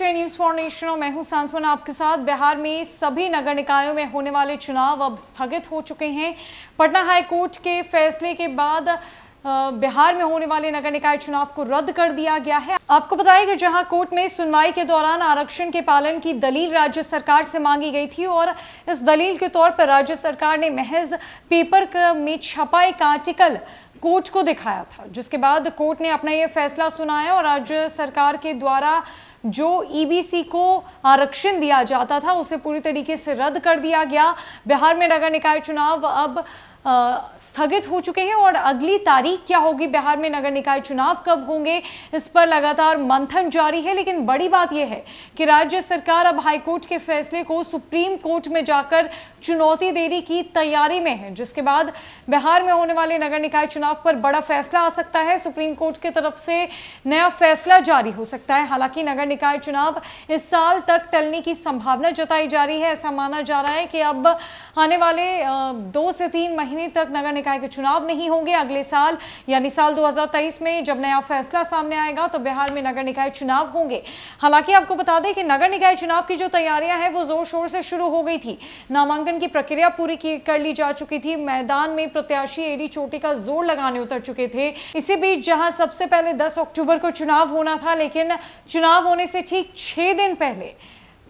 रहे news for nation और मैं हूं सांत्वना आपके साथ। बिहार में सभी नगर निकायों में होने वाले चुनाव अब स्थगित हो चुके हैं। पटना हाईकोर्ट के फैसले के बाद बिहार में होने वाले नगर निकाय चुनाव को रद्द कर दिया गया है। आपको बताया कि जहां कोर्ट में सुनवाई के दौरान आरक्षण के पालन की दलील राज्य सरकार से मांगी गई थी और इस दलील के तौर पर राज्य सरकार ने महज पेपर में छपा एक आर्टिकल कोर्ट को दिखाया था, जिसके बाद कोर्ट ने अपना यह फैसला सुनाया और राज्य सरकार के द्वारा जो ईबीसी को आरक्षण दिया जाता था उसे पूरी तरीके से रद्द कर दिया गया। बिहार में नगर निकाय चुनाव अब स्थगित हो चुके हैं और अगली तारीख क्या होगी, बिहार में नगर निकाय चुनाव कब होंगे, इस पर लगातार मंथन जारी है। लेकिन बड़ी बात यह है कि राज्य सरकार अब हाईकोर्ट के फैसले को सुप्रीम कोर्ट में जाकर चुनौती देने की तैयारी में है, जिसके बाद बिहार में होने वाले नगर निकाय चुनाव पर बड़ा फैसला आ सकता है। सुप्रीम कोर्ट की तरफ से नया फैसला जारी हो सकता है। हालांकि नगर निकाय चुनाव इस साल तक टलने की संभावना जताई जा रही है। ऐसा माना जा रहा है कि अब आने वाले 2 से 3 महीने तक नगर निकाय के चुनाव नहीं होंगे। अगले साल यानी साल 2023 में जब नया फैसला सामने आएगा तो बिहार में नगर निकाय चुनाव होंगे। हालांकि आपको बता दें कि नगर निकाय चुनाव की जो तैयारियां हैं वो जोर शोर से शुरू हो गई थी। नामांकन की प्रक्रिया पूरी कर ली जा चुकी थी। मैदान में प्रत्याशी एड़ी चोटी का जोर लगाने उतर चुके थे। इसी बीच जहां सबसे पहले 10 अक्टूबर को चुनाव होना था, लेकिन चुनाव होने से ठीक 6 दिन पहले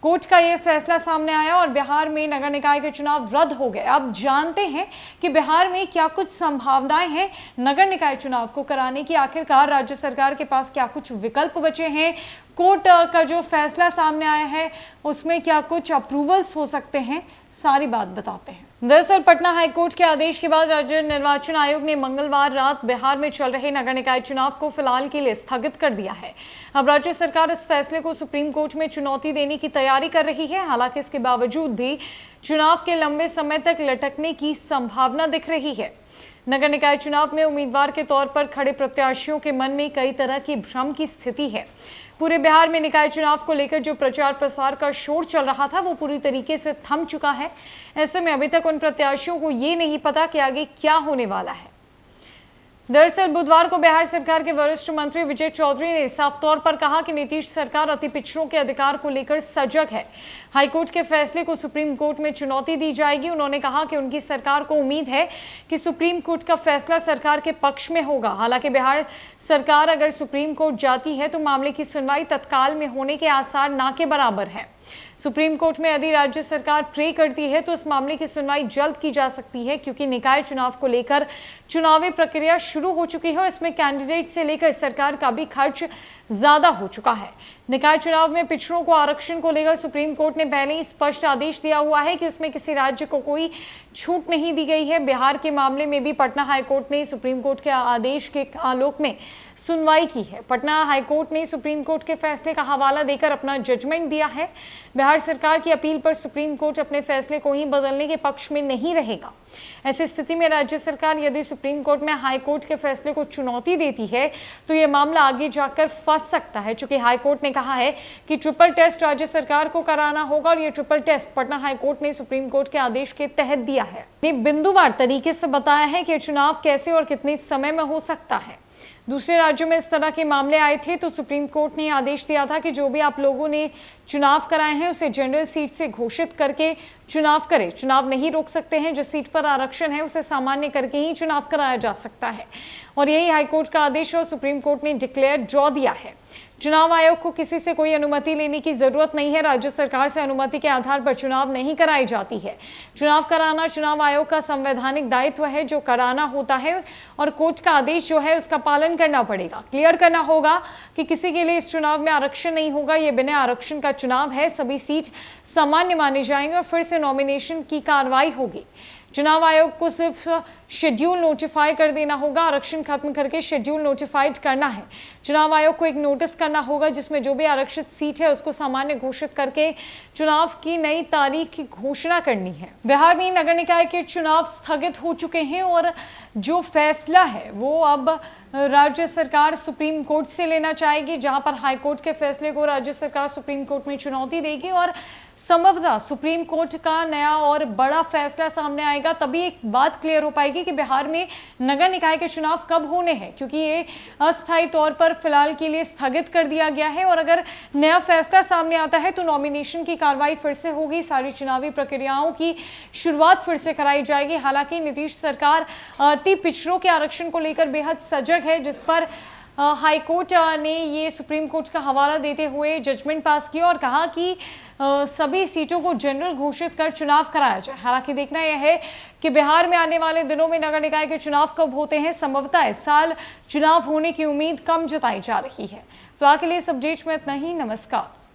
कोर्ट का यह फैसला सामने आया और बिहार में नगर निकाय के चुनाव रद्द हो गए। अब जानते हैं कि बिहार में क्या कुछ संभावनाएं हैं नगर निकाय चुनाव को कराने की। आखिरकार राज्य सरकार के पास क्या कुछ विकल्प बचे हैं। कोर्ट का जो फैसला सामने आया है उसमें क्या कुछ अप्रूवल्स हो सकते हैं, सारी बात बताते हैं। दरअसल पटना हाईकोर्ट के आदेश के बाद राज्य निर्वाचन आयोग ने मंगलवार रात बिहार में चल रहे नगर निकाय चुनाव को फिलहाल के लिए स्थगित कर दिया है। अब राज्य सरकार इस फैसले को सुप्रीम कोर्ट में चुनौती देने की तैयारी कर रही है। हालांकि इसके बावजूद भी चुनाव के लंबे समय तक लटकने की संभावना दिख रही है। नगर निकाय चुनाव में उम्मीदवार के तौर पर खड़े प्रत्याशियों के मन में कई तरह की भ्रम की स्थिति है। पूरे बिहार में निकाय चुनाव को लेकर जो प्रचार प्रसार का शोर चल रहा था वो पूरी तरीके से थम चुका है। ऐसे में अभी तक उन प्रत्याशियों को ये नहीं पता कि आगे क्या होने वाला है। दरअसल बुधवार को बिहार सरकार के वरिष्ठ मंत्री विजय चौधरी ने साफ तौर पर कहा कि नीतीश सरकार अति पिछड़ों के अधिकार को लेकर सजग है। हाईकोर्ट के फैसले को सुप्रीम कोर्ट में चुनौती दी जाएगी। उन्होंने कहा कि उनकी सरकार को उम्मीद है कि सुप्रीम कोर्ट का फैसला सरकार के पक्ष में होगा। हालांकि बिहार सरकार अगर सुप्रीम कोर्ट जाती है तो मामले की सुनवाई तत्काल में होने के आसार ना के बराबर है। सुप्रीम कोर्ट में यदि राज्य सरकार प्रे करती है तो इस मामले की सुनवाई जल्द की जा सकती है, क्योंकि निकाय चुनाव को लेकर चुनावी प्रक्रिया शुरू हो चुकी है और इसमें कैंडिडेट से लेकर सरकार का भी खर्च ज्यादा हो चुका है। निकाय चुनाव में पिछड़ों को आरक्षण को लेकर सुप्रीम कोर्ट ने पहले ही स्पष्ट आदेश दिया हुआ है कि उसमें किसी राज्य को कोई छूट नहीं दी गई है। बिहार के मामले में भी पटना हाईकोर्ट ने सुप्रीम कोर्ट के आदेश के आलोक में सुनवाई की है। पटना हाईकोर्ट ने सुप्रीम कोर्ट के फैसले का हवाला देकर अपना जजमेंट दिया है। बिहार सरकार की अपील पर सुप्रीम कोर्ट अपने फैसले को ही बदलने के पक्ष में नहीं रहेगा। ऐसी स्थिति में राज्य सरकार यदि सुप्रीम कोर्ट में हाईकोर्ट के फैसले को चुनौती देती है तो यह मामला आगे जाकर फंस सकता है, चूंकि हाईकोर्ट ने कहा है कि ट्रिपल टेस्ट राज्य सरकार को कराना होगा और यह ट्रिपल टेस्ट पटना हाईकोर्ट ने सुप्रीम कोर्ट के आदेश के तहत दिया है। ने बिंदुवार तरीके से बताया है कि चुनाव कैसे और कितने समय में हो सकता है। दूसरे राज्यों में इस तरह के मामले आए थे तो सुप्रीम कोर्ट ने आदेश दिया था कि जो भी आप लोगों ने चुनाव कराए हैं उसे जनरल सीट से घोषित करके चुनाव करें। चुनाव नहीं रोक सकते हैं। जिस सीट पर आरक्षण है उसे सामान्य करके ही चुनाव कराया जा सकता है और यही हाईकोर्ट का आदेश और सुप्रीम कोर्ट ने डिक्लेयर ड्रॉ दिया है। चुनाव आयोग को किसी से कोई अनुमति लेने की जरूरत नहीं है। राज्य सरकार से अनुमति के आधार पर चुनाव नहीं कराई जाती है। चुनाव कराना चुनाव आयोग का संवैधानिक दायित्व है जो कराना होता है और कोर्ट का आदेश जो है उसका पालन करना पड़ेगा। क्लियर करना होगा कि किसी के लिए इस चुनाव में आरक्षण नहीं होगा। ये बिना आरक्षण का चुनाव है। सभी सीट सामान्य माने जाएंगे और फिर से नॉमिनेशन की कार्रवाई होगी। चुनाव आयोग को सिर्फ शेड्यूल नोटिफाई कर देना होगा। आरक्षण खत्म करके शेड्यूल नोटिफाइड करना है। चुनाव आयोग को एक नोटिस करना होगा जिसमें जो भी आरक्षित सीट है उसको सामान्य घोषित करके चुनाव की नई तारीख की घोषणा करनी है। बिहार में नगर निकाय के चुनाव स्थगित हो चुके हैं और जो फैसला है वो अब राज्य सरकार सुप्रीम कोर्ट से लेना चाहेगी, जहां पर हाईकोर्ट के फैसले को राज्य सरकार सुप्रीम कोर्ट में चुनौती देगी और संभवतः सुप्रीम कोर्ट का नया और बड़ा फैसला सामने आएगा। तभी एक बात क्लियर हो पाएगी कि बिहार में नगर निकाय के चुनाव कब होने हैं, क्योंकि ये अस्थायी तौर पर फिलहाल के लिए स्थगित कर दिया गया है और अगर नया फैसला सामने आता है तो नॉमिनेशन की कार्रवाई फिर से होगी, सारी चुनावी प्रक्रियाओं की शुरुआत फिर से कराई जाएगी। हालांकि नीतीश सरकार अति पिछड़ों के आरक्षण को लेकर बेहद सजग है, जिस पर हाई कोर्ट ने ये सुप्रीम कोर्ट का हवाला देते हुए जजमेंट पास किया और कहा कि सभी सीटों को जनरल घोषित कर चुनाव कराया जाए। हालांकि देखना यह है कि बिहार में आने वाले दिनों में नगर निकाय के चुनाव कब होते हैं। संभवतः इस साल चुनाव होने की उम्मीद कम जताई जा रही है। फिलहाल के लिए इस अपडेट में इतना ही। नमस्कार।